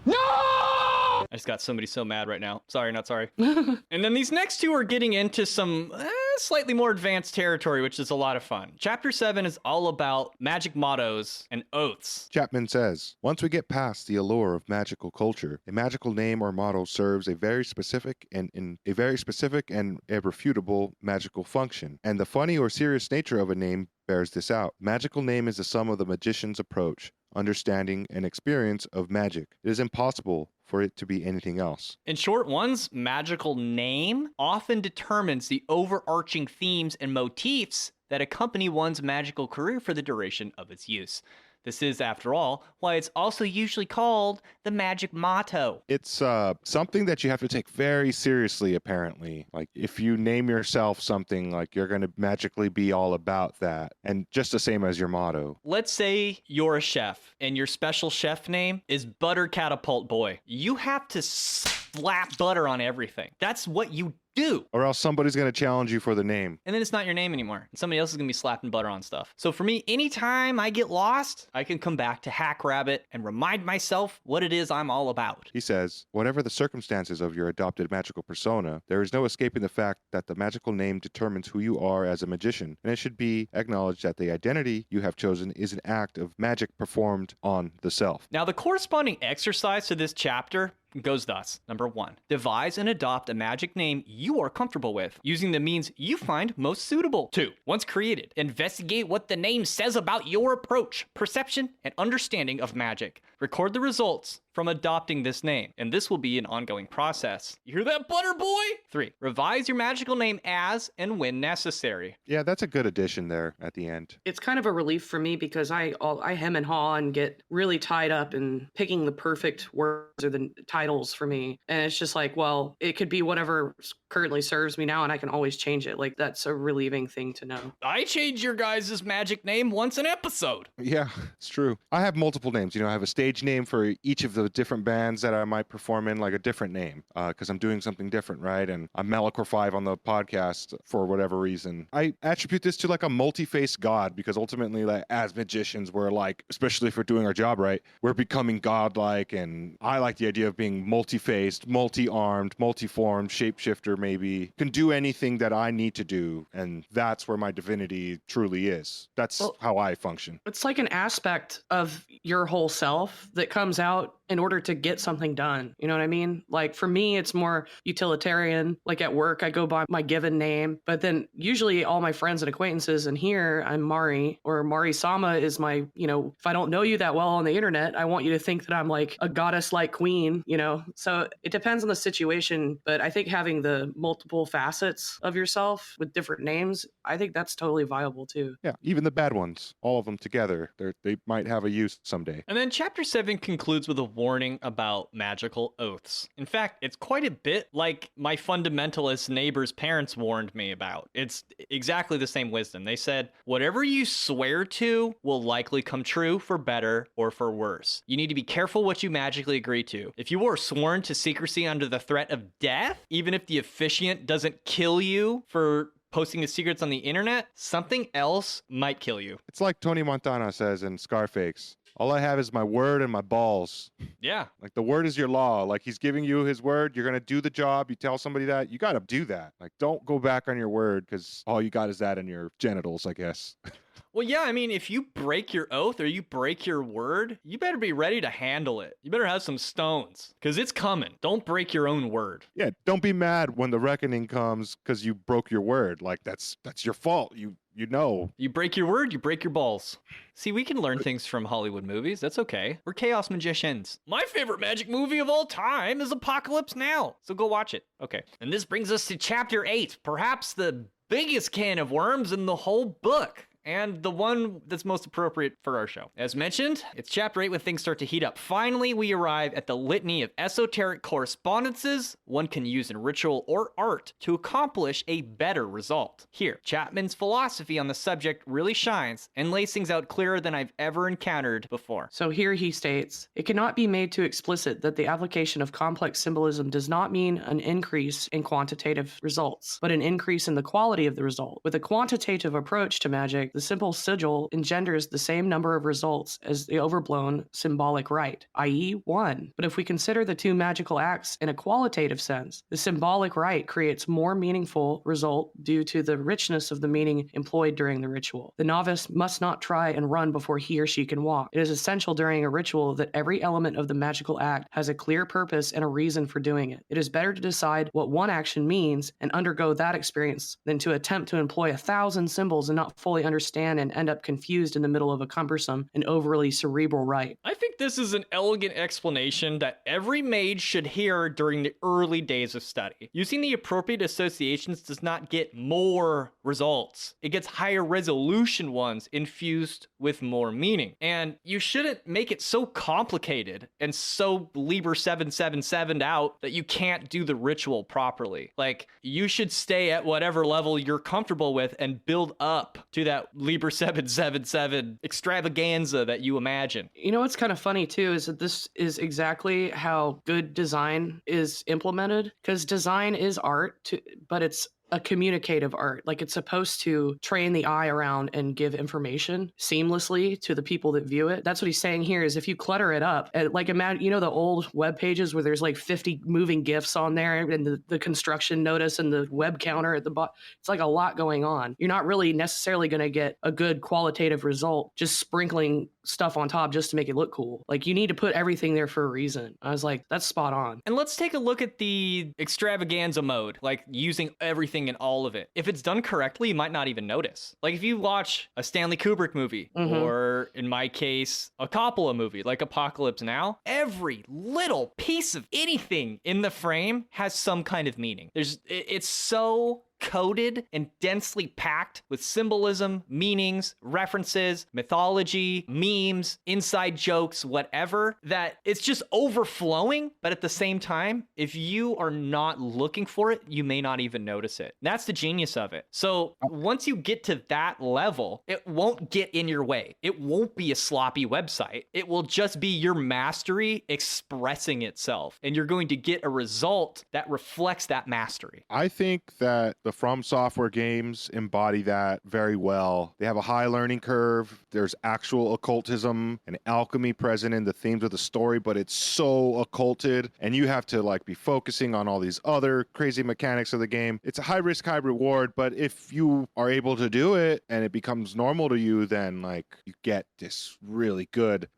No! I just got somebody so mad right now. Sorry, not sorry. And then these next two are getting into some slightly more advanced territory, which is a lot of fun. Chapter 7 is all about magic mottos and oaths. Chapman says, once we get past the allure of magical culture, a magical name or motto serves a very specific and irrefutable magical function, and the funny or serious nature of a name bears this out. Magical name is the sum of the magician's approach, understanding, and experience of magic. It is impossible for it to be anything else. In short, one's magical name often determines the overarching themes and motifs that accompany one's magical career for the duration of its use. This is, after all, why it's also usually called the magic motto. It's something that you have to take very seriously, apparently. Like, if you name yourself something, like, you're going to magically be all about that. And just the same as your motto. Let's say you're a chef, and your special chef name is Butter Catapult Boy. You have to slap butter on everything. That's what you do. Or else somebody's going to challenge you for the name. And then it's not your name anymore. Somebody else is going to be slapping butter on stuff. So for me, anytime I get lost, I can come back to Hack Rabbit and remind myself what it is I'm all about. He says, whatever the circumstances of your adopted magical persona, there is no escaping the fact that the magical name determines who you are as a magician, and it should be acknowledged that the identity you have chosen is an act of magic performed on the self. Now, the corresponding exercise to this chapter goes thus. Number 1, devise and adopt a magic name you are comfortable with, using the means you find most suitable. 2, once created, investigate what the name says about your approach, perception, and understanding of magic. Record the results from adopting this name, and this will be an ongoing process. You hear that, Butter Boy? 3, revise your magical name as and when necessary. Yeah, that's a good addition there at the end. It's kind of a relief for me because I hem and haw and get really tied up in picking the perfect words or the titles for me. And it's just like, well, it could be whatever currently serves me now, and I can always change it. Like, that's a relieving thing to know. I change your guys' magic name once an episode. Yeah, it's true. I have multiple names. You know, I have a stage name for each of the different bands that I might perform in, like a different name, because I'm doing something different, right? And I'm Malachor5 on the podcast for whatever reason. I attribute this to like a multi-faced god, because ultimately, like, as magicians, we're like, especially if we're doing our job right, we're becoming godlike, and I like the idea of being multi-faced, multi-armed, multi-formed, shapeshifter maybe, can do anything that I need to do, and that's where my divinity truly is. That's how I function. It's like an aspect of your whole self that comes out in order to get something done. You know what I mean? Like, for me, it's more utilitarian. Like, at work, I go by my given name, but then usually all my friends and acquaintances, and here I'm Mari, or Mari-sama is my, you know, if I don't know you that well on the internet, I want you to think that I'm like a goddess-like queen, you know? So it depends on the situation, but I think having the multiple facets of yourself with different names, I think that's totally viable too. Yeah, even the bad ones, all of them together, they might have a use someday. And then chapter 7 concludes with a warning about magical oaths. In fact, it's quite a bit like my fundamentalist neighbor's parents warned me about. It's exactly the same wisdom. They said, whatever you swear to will likely come true, for better or for worse. You need to be careful what you magically agree to. If you are sworn to secrecy under the threat of death, even if the officiant doesn't kill you for posting his secrets on the internet, something else might kill you. It's like Tony Montana says in Scarface. All I have is my word and my balls. Yeah. Like, the word is your law. Like, he's giving you his word. You're going to do the job. You tell somebody that, you got to do that. Like, don't go back on your word, because all you got is that in your genitals, I guess. Well, yeah, I mean, if you break your oath or you break your word, you better be ready to handle it. You better have some stones, because it's coming. Don't break your own word. Yeah, don't be mad when the reckoning comes because you broke your word. Like, that's your fault. You know. You break your word, you break your balls. See, we can learn things from Hollywood movies. That's okay. We're chaos magicians. My favorite magic movie of all time is Apocalypse Now. So go watch it. Okay. And this brings us to chapter 8, perhaps the biggest can of worms in the whole book, and the one that's most appropriate for our show. As mentioned, it's chapter 8 when things start to heat up. Finally, we arrive at the litany of esoteric correspondences one can use in ritual or art to accomplish a better result. Here, Chapman's philosophy on the subject really shines and lays things out clearer than I've ever encountered before. So here he states, it cannot be made too explicit that the application of complex symbolism does not mean an increase in quantitative results, but an increase in the quality of the result. With a quantitative approach to magic, the simple sigil engenders the same number of results as the overblown symbolic rite, i.e. 1. But if we consider the two magical acts in a qualitative sense, the symbolic rite creates more meaningful result due to the richness of the meaning employed during the ritual. The novice must not try and run before he or she can walk. It is essential during a ritual that every element of the magical act has a clear purpose and a reason for doing it. It is better to decide what one action means and undergo that experience than to attempt to employ 1,000 symbols and not fully understand and end up confused in the middle of a cumbersome and overly cerebral rite. I think this is an elegant explanation that every mage should hear during the early days of study. Using the appropriate associations does not get more results. It gets higher resolution ones infused with more meaning. And you shouldn't make it so complicated and so Liber 777 out that you can't do the ritual properly. Like, you should stay at whatever level you're comfortable with and build up to that Liber 777 extravaganza that you imagine. You know what's kind of funny too is that this is exactly how good design is implemented, because design is art, but it's a communicative art. Like, it's supposed to train the eye around and give information seamlessly to the people that view it. That's what he's saying here, is if you clutter it up, like, imagine, you know, the old web pages where there's like 50 moving GIFs on there and the construction notice and the web counter at the bottom. It's like a lot going on. You're not really necessarily going to get a good qualitative result just sprinkling stuff on top just to make it look cool. Like, you need to put everything there for a reason. I was like, that's spot on. And let's take a look at the extravaganza mode, like using everything in all of it. If it's done correctly, you might not even notice. Like, if you watch a Stanley Kubrick movie, or in my case, a Qabbalah movie like Apocalypse Now, every little piece of anything in the frame has some kind of meaning. It's so coded and densely packed with symbolism, meanings, references, mythology, memes, inside jokes, whatever, that it's just overflowing. But at the same time, if you are not looking for it, you may not even notice it. That's the genius of it. So once you get to that level, it won't get in your way. It won't be a sloppy website. It will just be your mastery expressing itself. And you're going to get a result that reflects that mastery. I think that the From Software games embody that very well. They have a high learning curve. There's actual occultism and alchemy present in the themes of the story, but it's so occulted, and you have to like be focusing on all these other crazy mechanics of the game. It's a high risk, high reward, but if you are able to do it and it becomes normal to you, then like you get this really good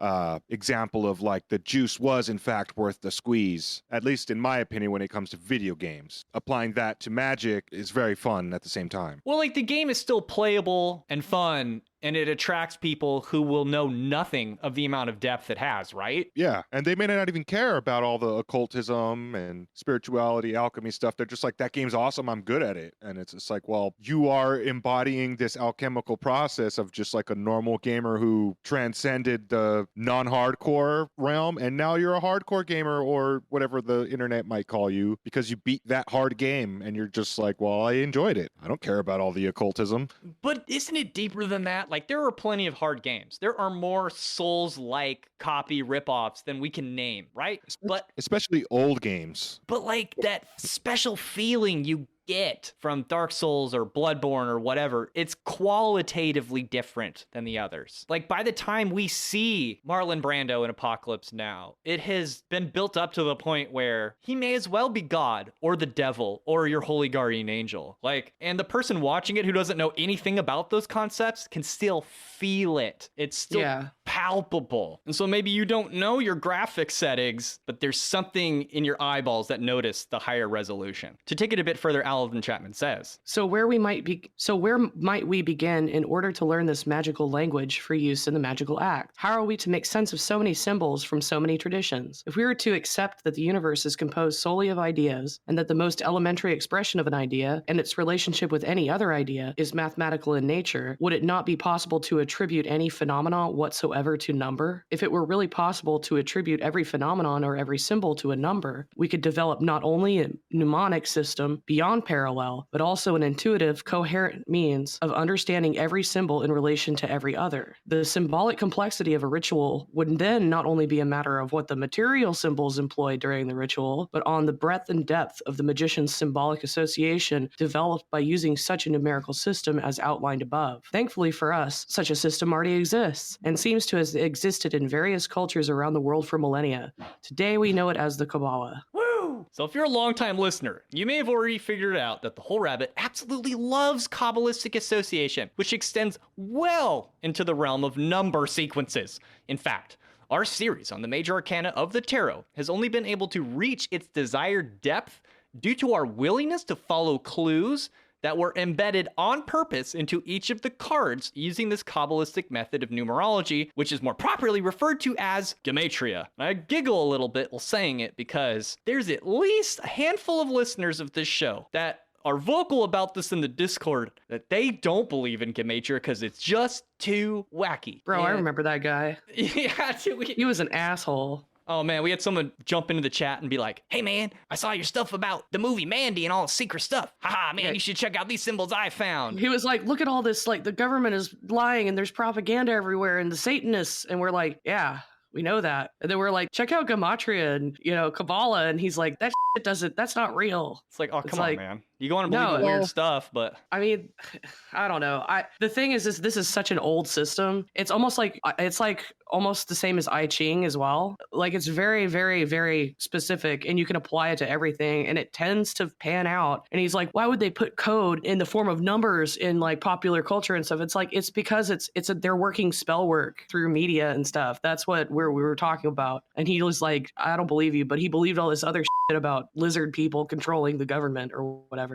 example of like the juice was in fact worth the squeeze, at least in my opinion, when it comes to video games. Applying that to Magic is very fun at the same time. Well, like, the game is still playable and fun, and it attracts people who will know nothing of the amount of depth it has, right? Yeah, and they may not even care about all the occultism and spirituality, alchemy stuff. They're just like, that game's awesome, I'm good at it. And it's just like, well, you are embodying this alchemical process of just like a normal gamer who transcended the non-hardcore realm, and now you're a hardcore gamer, or whatever the internet might call you, because you beat that hard game, and you're just like, well, I enjoyed it. I don't care about all the occultism. But isn't it deeper than that? Like, there are plenty of hard games. There are more Souls-like copy ripoffs than we can name, right? But especially old games. But like, that special feeling you get from Dark Souls or Bloodborne or whatever, it's qualitatively different than the others. Like, by the time we see Marlon Brando in Apocalypse Now, it has been built up to the point where he may as well be God or the devil or your holy guardian angel. Like, and the person watching it who doesn't know anything about those concepts can still feel it. It's still palpable. And so maybe you don't know your graphic settings, but there's something in your eyeballs that notice the higher resolution. To take it a bit further, Alan Chapman says, So where might we begin in order to learn this magical language for use in the magical act? How are we to make sense of so many symbols from so many traditions? If we were to accept that the universe is composed solely of ideas, and that the most elementary expression of an idea and its relationship with any other idea is mathematical in nature, would it not be possible to attribute any phenomena whatsoever clever to number. If it were really possible to attribute every phenomenon or every symbol to a number, we could develop not only a mnemonic system beyond parallel, but also an intuitive, coherent means of understanding every symbol in relation to every other. The symbolic complexity of a ritual would then not only be a matter of what the material symbols employed during the ritual, but on the breadth and depth of the magician's symbolic association developed by using such a numerical system as outlined above. Thankfully for us, such a system already exists and seems to have existed in various cultures around the world for millennia. Today we know it as the Qabbalah. So if you're a longtime listener, you may have already figured out that the whole rabbit absolutely loves Kabbalistic association, which extends well into the realm of number sequences. In fact, our series on the major arcana of the tarot has only been able to reach its desired depth due to our willingness to follow clues that were embedded on purpose into each of the cards using this Kabbalistic method of numerology, which is more properly referred to as gematria. I giggle a little bit while saying it because there's at least a handful of listeners of this show that are vocal about this in the Discord, that they don't believe in gematria because it's just too wacky. Bro, I remember that guy. Yeah, dude, He was an asshole. oh man, we had someone jump into the chat and be like, hey man, I saw your stuff about the movie Mandy and all the secret stuff. Haha, man, you should check out these symbols I found. He was like, look at all this, like the government is lying and there's propaganda everywhere and the Satanists. And we're like, yeah, we know that. And then we're like, check out gematria and, Qabbalah. And he's like, that shit that's not real. It's like, oh, It's come like, on, man. You go on and believe no, in weird well, stuff, but I mean, I don't know. The thing is, this is such an old system. It's almost like almost the same as I Ching as well. Like it's very, very, very specific, and you can apply it to everything, and it tends to pan out. And he's like, why would they put code in the form of numbers in like popular culture and stuff? It's like it's because they're working spell work through media and stuff. That's what we were talking about. And he was like, I don't believe you, but he believed all this other shit about lizard people controlling the government or whatever.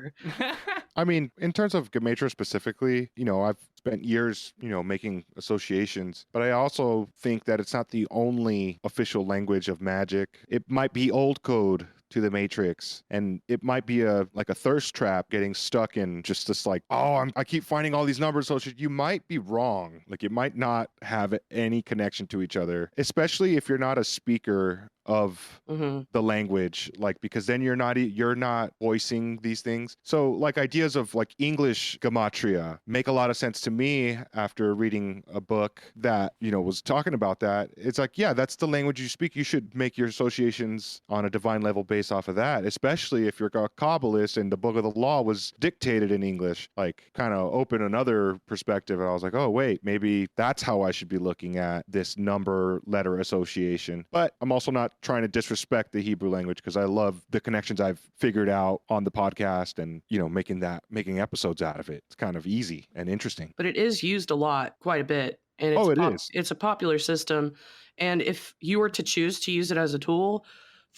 I mean, in terms of gematria specifically, I've spent years, making associations, but I also think that it's not the only official language of magic. It might be old code to the matrix, and it might be a thirst trap getting stuck in just this like, I keep finding all these numbers, so you might be wrong. Like it might not have any connection to each other, especially if you're not a speaker of the language, because then you're not voicing these things. So like ideas of like English gematria make a lot of sense to me after reading a book that was talking about that. It's like, yeah, that's the language you speak. You should make your associations on a divine level based off of that, especially if you're a Kabbalist and the book of the law was dictated in English. Like kind of open another perspective, and I was like, oh wait, maybe that's how I should be looking at this number letter association. But I'm also not trying to disrespect the Hebrew language because I love the connections I've figured out on the podcast, and making episodes out of it. It's kind of easy and interesting. But it is used a lot, quite a bit. And it's a popular system. And if you were to choose to use it as a tool,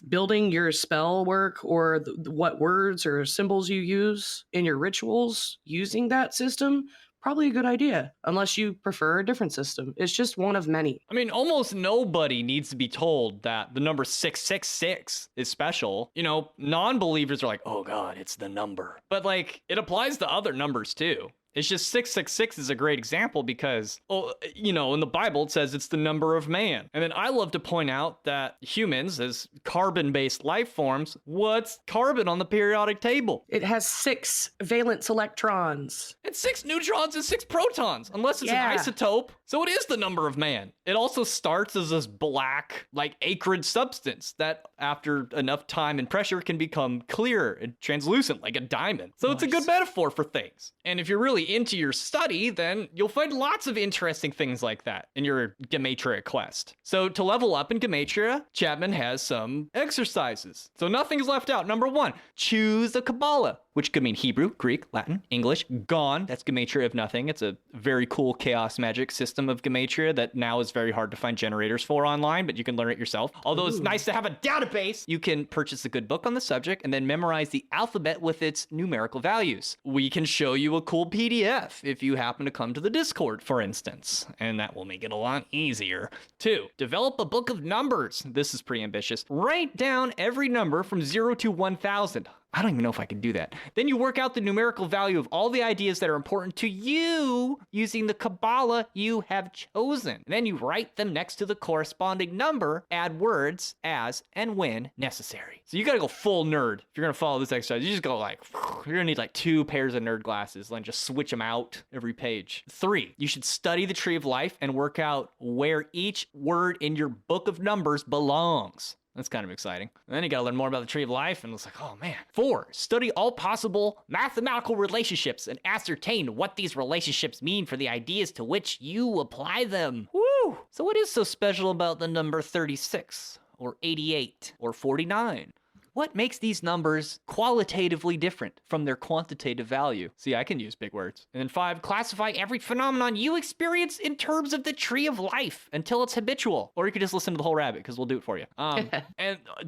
building your spell work or what words or symbols you use in your rituals using that system, probably a good idea, unless you prefer a different system. It's just one of many. I mean, almost nobody needs to be told that the number 666 is special. Non-believers are like, oh God, it's the number. But it applies to other numbers too. It's just 666 is a great example because, in the Bible, it says it's the number of man. And then I love to point out that humans, as carbon-based life forms, what's carbon on the periodic table? It has 6 valence electrons. It's 6 neutrons and 6 protons, unless it's an isotope. So it is the number of man. It also starts as this black, acrid substance that, after enough time and pressure, can become clear and translucent like a diamond. So It's a good metaphor for things. And if you're really into your study, then you'll find lots of interesting things like that in your gematria quest. So to level up in gematria, Chapman has some exercises. So nothing's left out. Number 1, choose a Qabbalah, which could mean Hebrew, Greek, Latin, English. Gone, that's gematria of nothing. It's a very cool Chaos Magick system of gematria that now is very hard to find generators for online, but you can learn it yourself. Although it's nice to have a database, you can purchase a good book on the subject and then memorize the alphabet with its numerical values. We can show you a cool PDF if you happen to come to the Discord, for instance, and that will make it a lot easier. 2, develop a book of numbers. This is pretty ambitious. Write down every number from 0 to 1,000. I don't even know if I can do that. Then you work out the numerical value of all the ideas that are important to you using the Qabbalah you have chosen. And then you write them next to the corresponding number, add words as and when necessary. So you gotta go full nerd if you're gonna follow this exercise. You just go like, you're gonna need like 2 pairs of nerd glasses and just switch them out every page. 3, you should study the tree of life and work out where each word in your book of numbers belongs. That's kind of exciting. And then you gotta learn more about the tree of life, and it's like, oh man. 4, study all possible mathematical relationships and ascertain what these relationships mean for the ideas to which you apply them. Woo! So what is so special about the number 36, or 88, or 49? What makes these numbers qualitatively different from their quantitative value? See, I can use big words. And then 5, classify every phenomenon you experience in terms of the tree of life until it's habitual. Or you could just listen to the whole rabbit, because we'll do it for you. And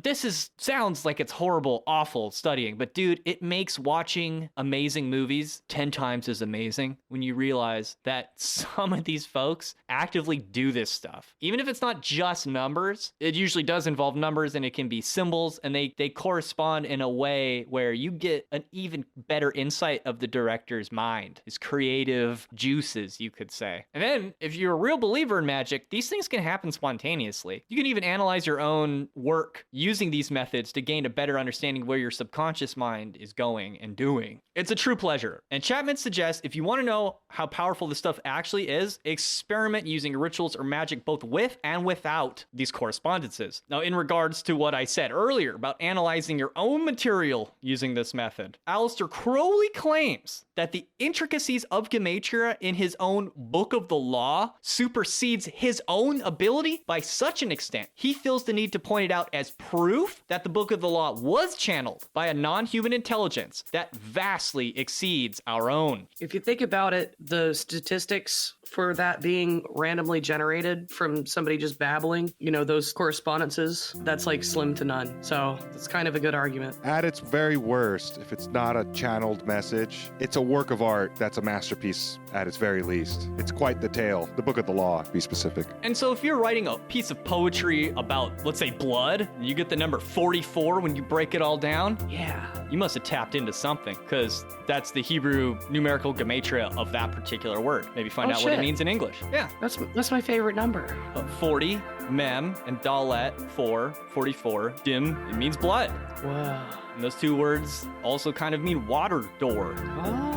this sounds like it's horrible, awful studying, but dude, it makes watching amazing movies 10 times as amazing when you realize that some of these folks actively do this stuff. Even if it's not just numbers, it usually does involve numbers, and it can be symbols, and they correspond in a way where you get an even better insight of the director's mind, his creative juices, you could say. And then, if you're a real believer in magic, these things can happen spontaneously. You can even analyze your own work using these methods to gain a better understanding where your subconscious mind is going and doing. It's a true pleasure. And Chapman suggests if you want to know how powerful this stuff actually is, experiment using rituals or magic both with and without these correspondences. Now, in regards to what I said earlier about analyzing your own material using this method, Aleister Crowley claims that the intricacies of gematria in his own Book of the Law supersedes his own ability by such an extent, he feels the need to point it out as proof that the Book of the Law was channeled by a non-human intelligence that vastly exceeds our own. If you think about it, the statistics for that being randomly generated from somebody just babbling, those correspondences, that's like slim to none. So it's kind of a good argument. At its very worst, if it's not a channeled message, it's a work of art that's a masterpiece at its very least. It's quite the tale. The Book of the Law, to be specific. And so if you're writing a piece of poetry about, let's say, blood, and you get the number 44 when you break it all down, yeah, you must have tapped into something, because that's the Hebrew numerical gematria of that particular word. Maybe find out what it means in English. Yeah. That's my favorite number. 40, mem, and dalet, 4, 44, dim, it means blood. Wow. And those 2 words also kind of mean water door. Oh.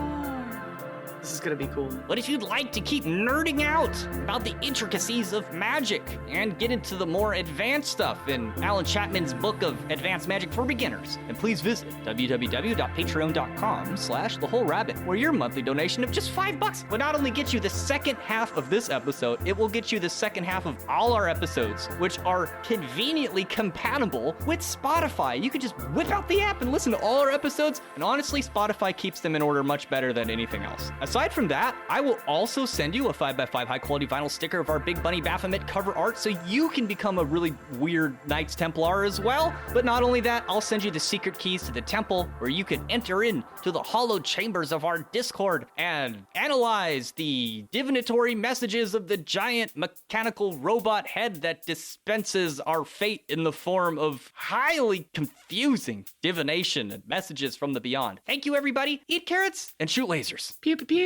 This is gonna be cool. But if you'd like to keep nerding out about the intricacies of magic and get into the more advanced stuff in Alan Chapman's book of Advanced Magic for Beginners, then please visit www.patreon.com/thewholerabbit, where your monthly donation of just $5 will not only get you the second half of this episode, it will get you the second half of all our episodes, which are conveniently compatible with Spotify. You can just whip out the app and listen to all our episodes, and honestly, Spotify keeps them in order much better than anything else. Aside from that, I will also send you a 5x5 high-quality vinyl sticker of our Big Bunny Baphomet cover art so you can become a really weird Knights Templar as well. But not only that, I'll send you the secret keys to the temple where you can enter into the hallowed chambers of our Discord and analyze the divinatory messages of the giant mechanical robot head that dispenses our fate in the form of highly confusing divination and messages from the beyond. Thank you, everybody. Eat carrots and shoot lasers. Pew, pew, pew.